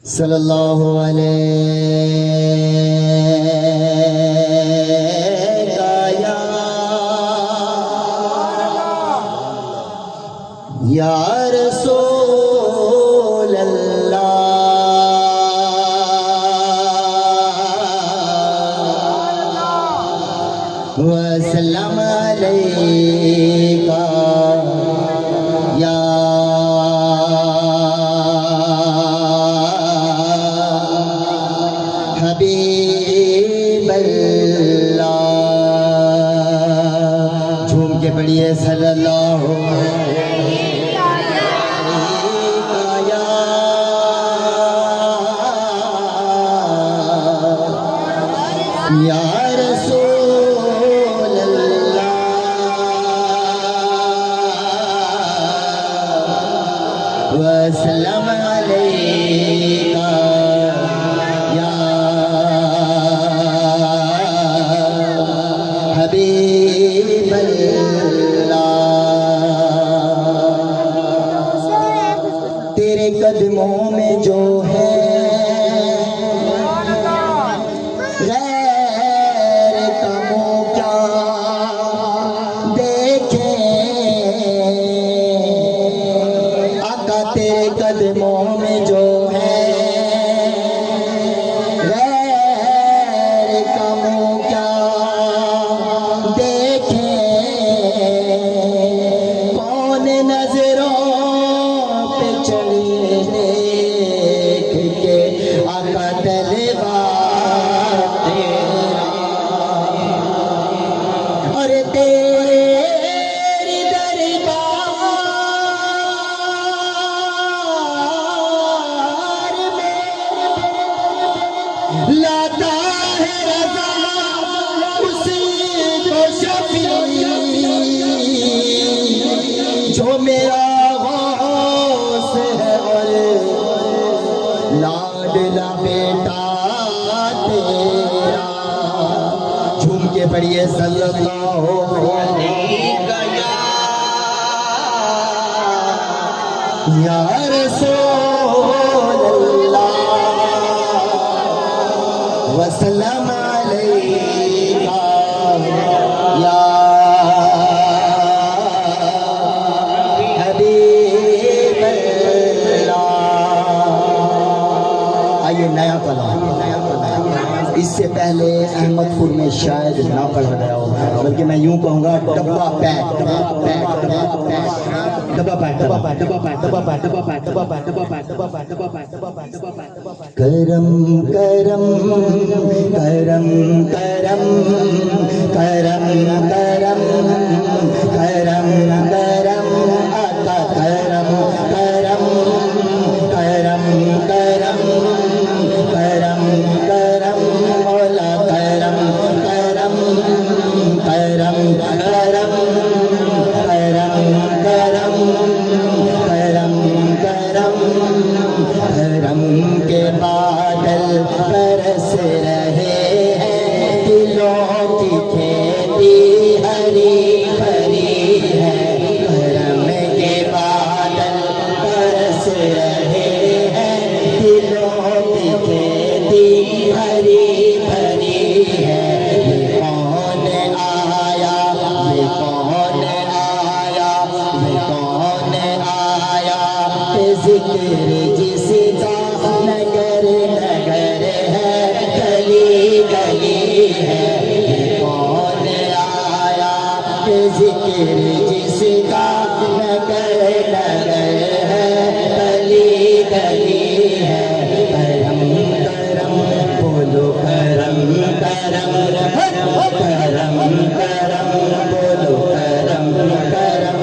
صلی اللہ علیہ یا رسول اللہ وسلم علیکہ یا حبیب اللہ جھوم کے پڑھیے صلی اللہ یا رسول اللہ وسلم علیکہ یا حبیب اللہ تیرے قدموں میں جو ہے تیرے قدموں میں جو ہے غیر کا منہ کیا دیکھیں کون نظروں پہ چڑھے دیکھ کے آقا طلباء تیرا اور تیری دربار لاتا ہے رضا اسی کو شفیع جو میرا غوث ہے اور لاڈلا بیٹا تیرا جھوم کے پڑھیے صلی اللہ علیہ یا رسول اللہ وسلم علیکہ یا حبیب اللہ آئیے نیا پڑھا اس سے پہلے احمد پور میں شاید نہ پڑھا گیا ہو بلکہ میں یوں کہوں گا ڈبا پیک کرم کرم کرم کرم کرم کرم کرم کرم آقا کرم کرم کرم کرم کرم کرم مولا کرم کرم کرم کرم کرم کرم کرم کرم کرم کے بادل برس رہے ہیں دلوں کی کھیتی ہری بھری ہے کرم کے بادل برس رہے ہیں دلوں کی کھیتی ہری بھری ہے یہ کون آیا یہ کون آیا یہ کون آیا ذکر جس کا نگر نگر ہے گلی گلی ہے یہ کون آیا ذکر جس کا نگر نگر ہے گلی گلی ہے کرم کرم بولو کرم کرم کرم کرم بولو کرم کرم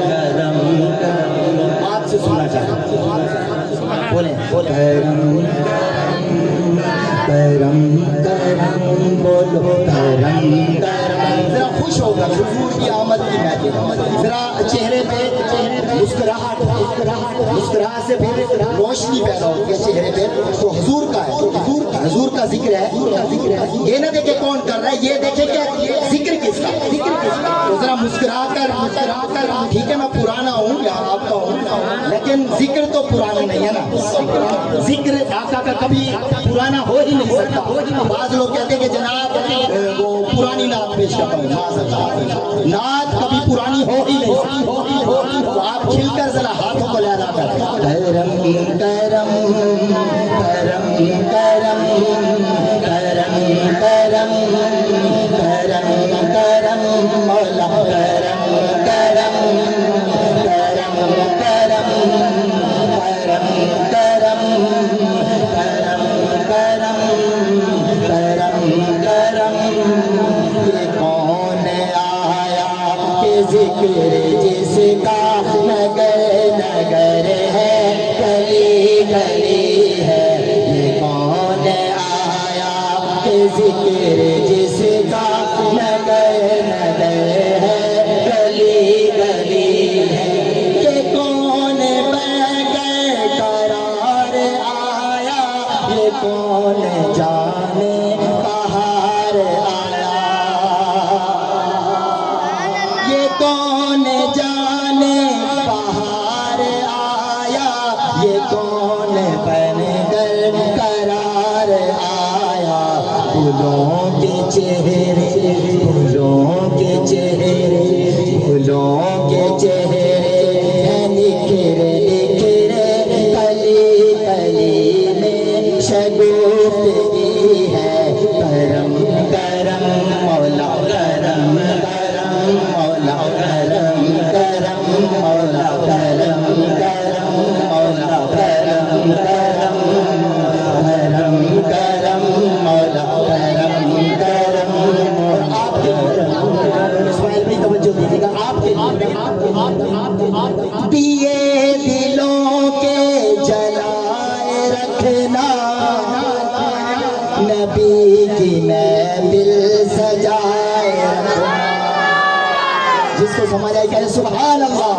کرم کرم آپ سے سننا چاہتا ہوں بولیں کرم کرم کرم بولو کرم کرم ذرا خوش ہوگا حضور کی آمد کی محفل ذرا چہرے پہ مسکراہٹ سے پھر روشنی پیدا ہوتی ہے چہرے پہ تو حضور کا ہے حضور کا ذکر ہے یہ نہ دیکھے کون کر رہا ہے یہ دیکھے کہ ذکر کس کا تو ذرا مسکرا کر ٹھیک ہے میں پرانا ہوں یا آپ کا ہوں لیکن ذکر تو پرانا نہیں ہے نا ذکر آقا کا کبھی پرانا ہو ہی نہیں سکتا بعض لوگ کہتے ہیں کہ جناب وہ پرانی نعت پیش کرتا ہوں نعت کبھی پرانی ہو ہی نہیں سکتی تو آپ کھل کر ذرا ہاتھوں کو لہرا کر کرم کرم کرم کرم کرم کرم کرم کرم مولا کرم کرم کرم کرم کرم کرم کرم کرم کرم یہ کون آیا کہ ذکر جس کا نگر نگر ہے گلی گلی ہے یہ کون آیا کہ ذکر جس کا نگر نگر ہے گلی گلی ہے یہ کون بغیر قرار آیا یہ کون جانے بہار آیا یہ کون جانے بہار آیا یہ کون بن کر قرار آیا پھولوں کے چہرے پھولوں کے چہرے پھولوں کے چہرے ہیں نکھرے نکھرے کلی کلی میں شگفتگی ہے کرم کرم مولا کرم کرم مولا کرم کرم مولا کرم کرم مولا کرم کرم کرم کرم مولا کرم کرم آپ کے اسماعیل بھائی توجہ دیجیے گا آپ کے دیے دلوں کے جلائے رکھنا نبی کی محفل سجائے رکھنا جس کو سمجھ آئے کہے سبحان اللہ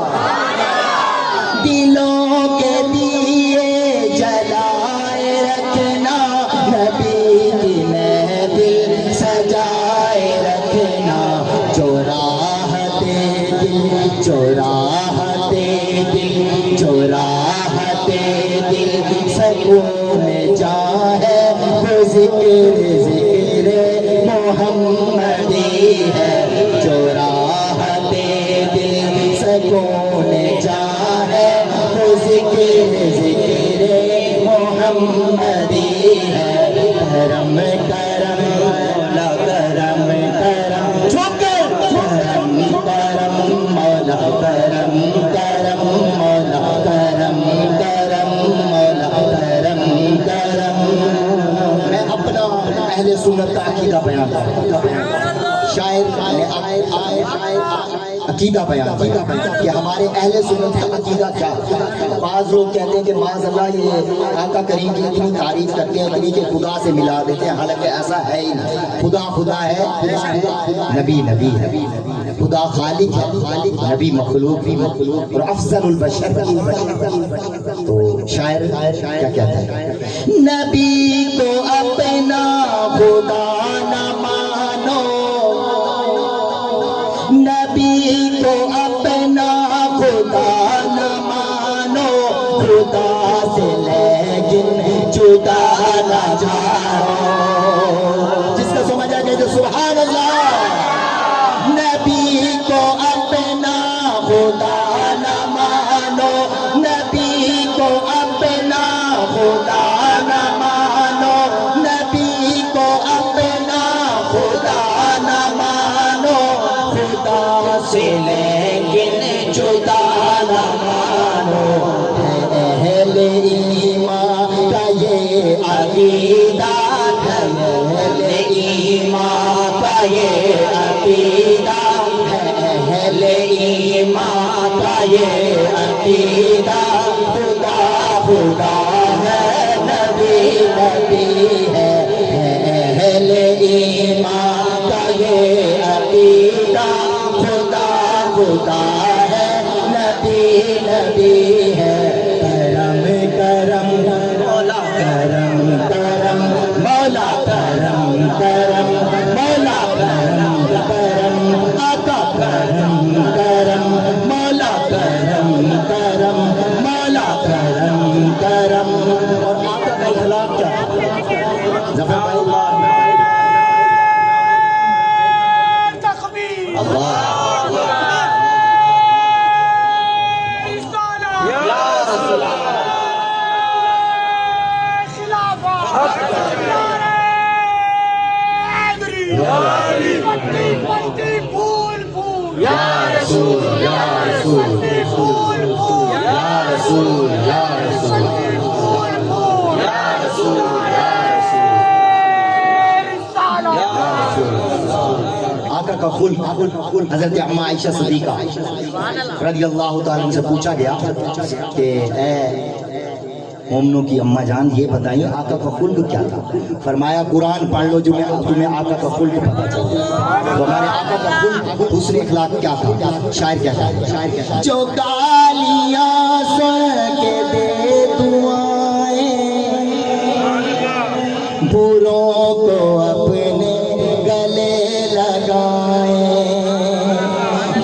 دلوں کے دیے جلائے رکھنا نبی کی محفل سجائے رکھنا چوراہتے دل چوراہتے دل چوراہتے دل سکون جاں ہے وہ ذکر ذکر محمدی ہے چوراہتے دل سکون جاں ہے وہ ذکر ذکر محمدی ہے کرم کرم مولا کرم کرم کرم کرم مولا کرم کرم مولا کرم کرم مولا کرم کرم میں اپنا اہل سنت کا عقیدہ بیان کرتا شاعر نے عقیدہ بیان کیا کہ ہمارے اہل سنت کا عقیدہ کیا بعض لوگ کہتے ہیں کہ معاذ اللہ یہ آقا کریم کی اتنی تعریف کرتے ہیں اتنی کہ خدا سے ملا دیتے ہیں حالانکہ ایسا ہے ہی نہیں خدا خدا ہے نبی نبی نبی خدا خالق ہے نبی مخلوق بھی مخلوق اور افضل البشر تو شاعر کیا کہتا ہے نبی کو اپنا خدا نہ مانو نبی کو اپنا خدا نہ مانو خدا سے لیکن جدا نہ جاؤ جس کا سمجھ آئے جو سبحان اللہ نبی کو اپنا خدا نہ مانو نبی کو اپنا خدا نہ مانو نبی کو اپنا خدا نہ مانو خدا سے لیکن جدا نہ مانو اہل ایمان کا یہ عقیدہ ہے اہل ایمان کا یہ عقیدہ ہے اہل ایمان کا یہ عقیدہ خدا خدا ہے نبی نبی ہے اہل ایمان کا یہ عقیدہ خدا خدا ہے نبی نبی ہے کرم کرم مولا کرم کرم مولا کرم کرم مولا کرم کرم ظفر بھائی اللہ آقا کا خلق حضرت عمہ عائشہ صدیقہ رضی اللہ تعالیٰ سے پوچھا گیا کہ اے مومنوں کی اماں جان یہ بتائیے آقا کا خلق کیا تھا؟ فرمایا قرآن پڑھ لو جو تمہیں آقا کا خلق پتا چلے. تو ہمارے آقا کا خلق حسن اخلاق کیا تھا؟ شاعر کیا تھا؟ جو گالیاں سن کے دے دعائیں بروں کو اپنے گلے لگائیں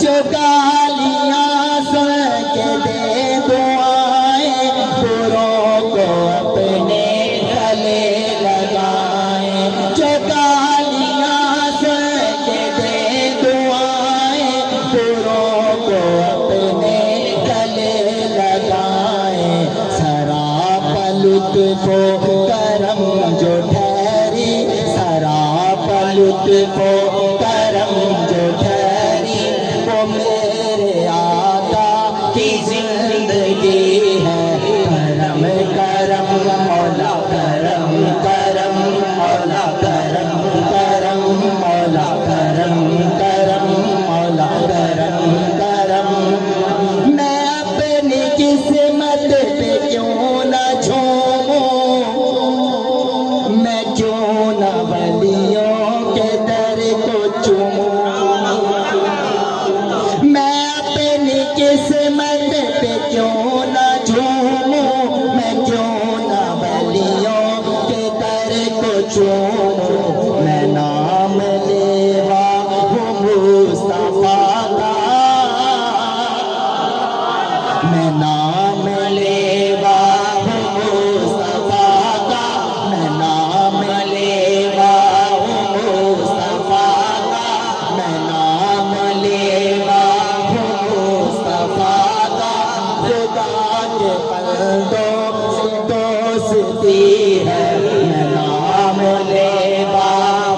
جو گالیاں سن کے دے دعائیں بروں کو اپنے گلے لگائیں جو گالیاں سن کے دے دعائیں بروں کو اپنے گلے لگائیں سراپا لطف و کرم جو ٹھہری سراپا لطف و کرم جو ٹھہری وہ میرے آقا کی زندگی ہے کرم کرم مولا کرم کرم مولا کرم کرم مولا کرم کرم مولا کرم کرم میں اپنی قسمت پہ کیوں نہ جھوموں میں کیوں نہ ولیوں کے در کو چوموں میں اپنی قسمت پہ کیوں نہ جھوموں میں کیوں نہ ولیوں کے در کو چوموں میں نام لیوا ہوں مصطفیٰ کا میں نام لیوا ہوں مصطفیٰ کا میں نام لیوا ہوں مصطفیٰ کا میں نام لیوا ہوں مصطفیٰ کا خدا کے بندوں سے دوستی ہے میں نام لیوا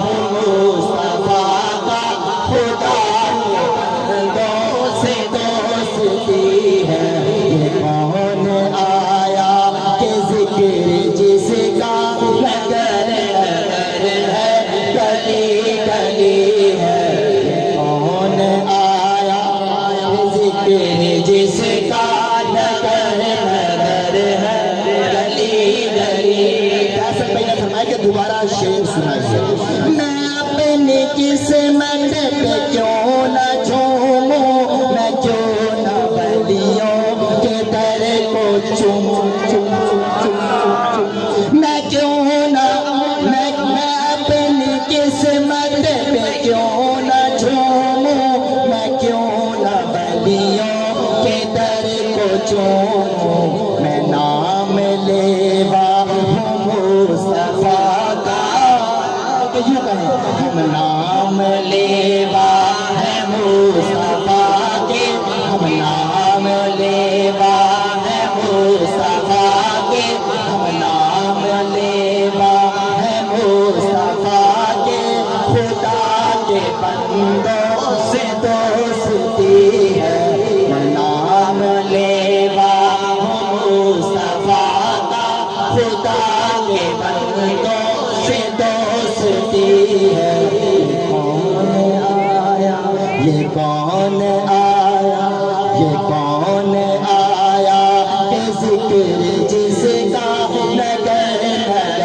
ہوں مصطفیٰ کا خدا کے بندوں سے دوستی ہے یہ کون آیا کہ ذکر جس کا نگر نگر ہے گلی گلی ہے یہ کون آیا کہ ذکر جس کا نگر نگر ہے گلی گلی. کیسے پہلے فرمایا کہ دوبارہ شعر سنائیے میں اپنی قسمت پہ کیوں نہ جھوموں میں کیوں نہ ولیوں کے در کو چوموں میں کیوں نہ میں اپنی قسمت پہ کیوں نہ جھوموں میں کیوں نہ ولیوں کے در کو چوموں میں نام لیوا ہوں مصطفیٰ کا کہ یوں کہیں ہم نام لیوا ہے مصطفیٰ کے ہم نام لیوا ہے مصطفیٰ کے ہم نام لیوا ہے مصطفیٰ کے خدا کے بندوں سے دوستی ہے میں نام لیوا ہوں مصطفیٰ کا خدا کے بندوں سے دوستی ہے یہ کون آیا یہ کون آیا کہ ذکر جس کا نگر نگر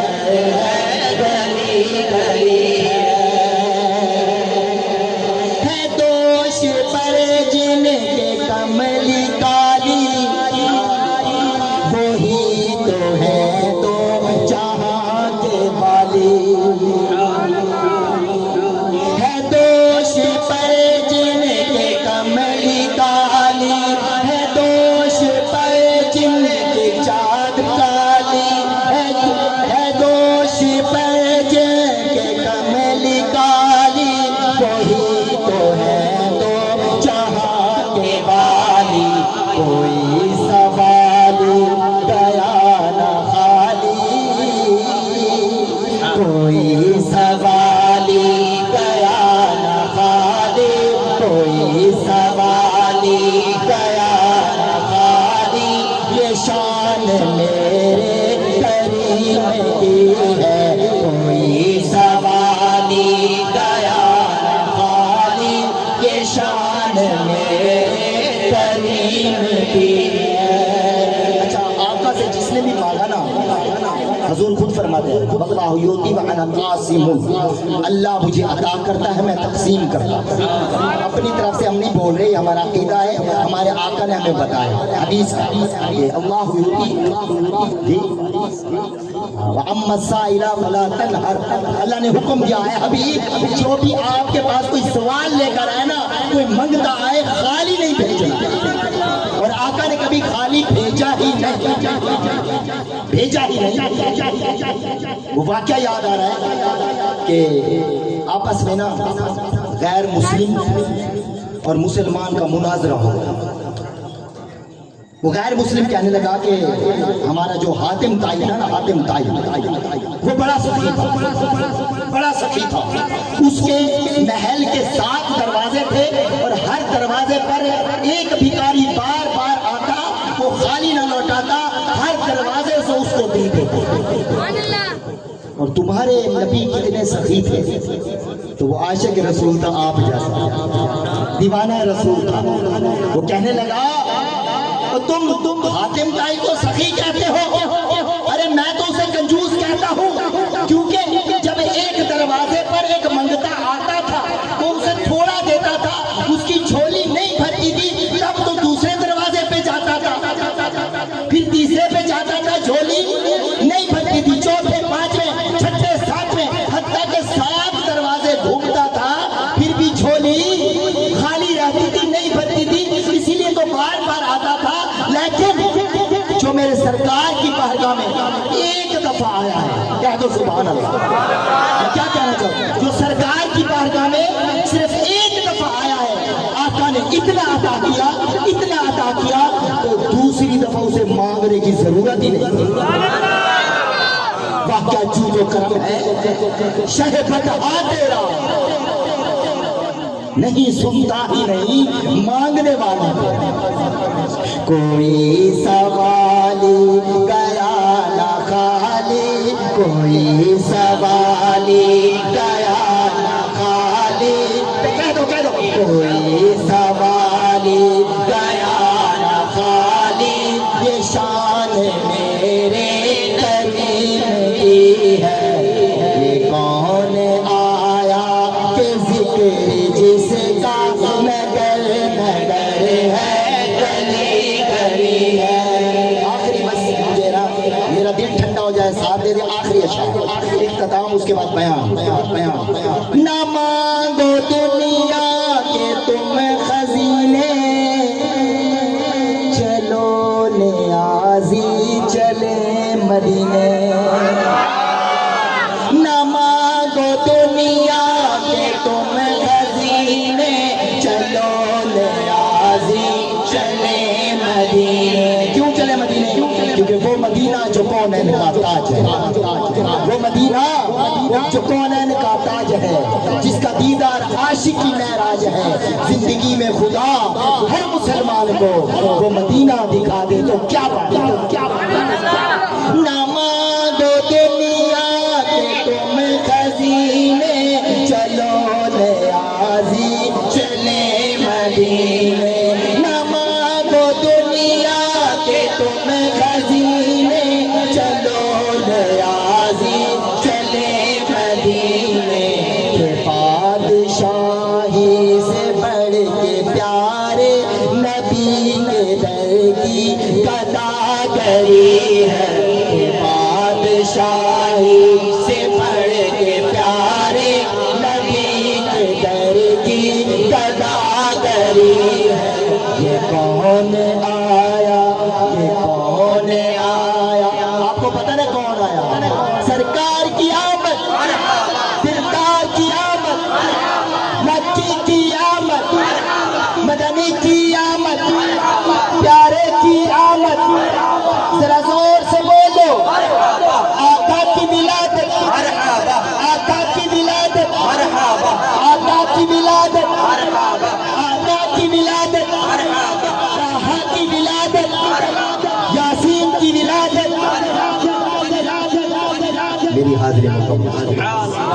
ہے گلی گلی ہے دوش پر جن کے کملی کالی وہی تو ہے تو جہاں کے والی ہے دوش پر جن کے کملی کالی ہے دوش پر جن کے چار حضور خود فرماتے ہیں واللہ یؤتی وانا قاسم، اللہ مجھے عطا کرتا ہے میں تقسیم کرتا ہوں۔ اپنی طرف سے ہم نہیں بول رہے، ہمارا عقیدہ ہے، ہمارے آقا نے ہمیں بتایا حدیث کا کہ اللہ یؤتی وَأَمَّا السَّائِلَ فَلَا تَنْهَرْ، اللہ نے حکم دیا ہے حبیب جو بھی آپ کے پاس کوئی سوال لے کر آئے نا، کوئی منگتا آئے، خالی نہیں بھیجنا۔ اور آقا نے کبھی خالی بھیجا ہی نہیں، بھیجا ہی نہیں۔ وہ واقعہ یاد آ رہا ہے کہ آپس میں نا غیر مسلم اور مسلمان کا مناظرہ ہو گیا۔ وہ غیر مسلم کہنے لگا کہ ہمارا جو حاتم تائی ہے نا، حاتم تائی وہ بڑا سخی تھا، بڑا سخی تھا۔ اس کے محل کے 7 دروازے تھے اور ہر دروازے پر ایک بھکاری بار بار آتا، وہ خالی نہ لوٹاتا، ہر دروازے سے اس کو دی دیتے۔ اور تمہارے نبی کتنے سخی تھے، تو وہ عاشق رسول تھا آپ جیسا، دیوانہ رسول تھا۔ وہ کہنے لگا تم حاتم تائی کو سخی کہتے ہو؟ ارے میں تو اسے کنجوس کہتا ہوں، کیونکہ جب ایک دروازے پر ایک منگتا آتا تھا وہ اسے تھوڑا دیتا تھا، اس کی جھولی نہیں بھرتی تھی، تب تو دوسرے دروازے پہ جاتا تھا، پھر تیسرے پہ جاتا تھا، جھولی نہیں بھرتی تھی، چوتھے، پانچویں، چھٹے، ساتویں، حتیٰ کہ 7 دروازے گھومتا تھا، پھر بھی جھولی خالی رہتی تھی، نہیں بھرتی تھی، اسی لیے تو بار بار آتا تھا۔ لیکن جو میرے سرکار کی بارگاہ میں ایک دفعہ آیا ہے، کہہ دو سبحان اللہ۔ میں کیا کہنا چاہتا ہوں، جو سرکار کی بارگاہ میں صرف ایک دفعہ آیا ہے، آقا نے اتنا عطا کیا، اتنا عطا کیا تو دوسری دفعہ اسے مانگنے کی ضرورت ہی نہیں۔ واہ کیا جود و کرم ہے، شہ فتحہ تیرا نہیں سنتا ہی نہیں مانگنے والا۔ کوئی سوال گیا نہ خالی، کوئی سوال گیا نہ خالی، کہہ دو کوئی سوال گیا نہ خالی، یہ شان میرے کریم کی ہے۔ یہ کون آیا کہ ذکر جس کا نگر نگر ہے، گلی گلی ہے۔ آخری بس میرا دل ٹھنڈا ہو جائے، ساتھ دے دے آخری اشعار، اختتام، اس کے بعد بیان۔ نہ مانگو دنیا کے تم خزینے، چلو نیازی چلے مدینے۔ نہ مانگو دنیا کے تم خزینے، چلو نیازی چلے مدینے۔ کیوں چلے مدینے؟ کیونکہ وہ مدینہ جو کونین کا تاج ہے، وہ مدینہ جو کونین کا تاج ہے، جس کا دیدار عاشق کی معراج ہے۔ زندگی میں خدا ہر مسلمان کو وہ مدینہ دکھا دے تو کیا بات ہے، کیا بات ہے۔ نہ مانگو دنیا کے تم خزینے، چلو نیازی چلے مدینے۔ نہ مانگو دنیا کے تم خزینے، چلو نیازی چلے مدینے۔ کہ بادشاہی سے بڑھ کے پیارے نبی کے در کی گداگری ہے۔ کہ بادشاہی سے بڑھ کے پیارے نبی کے در کی گداگری ہے۔ یہ کون آیا، یہ کون آیا، آپ کو پتہ نہیں کون آیا؟ سرکار کی آمد، دلدار کی آمد، مکی کی آمد، مدنی کی آمد، پیارے کی آمد۔ ذرا زور سے بولو، آقا کی ولادت، آقا کی ولادت، آقا کی ولادت، آقا کی ولادت، طٰہٰ کی ولادت، یاسین کی ولادت۔ میری حاضری مکمل۔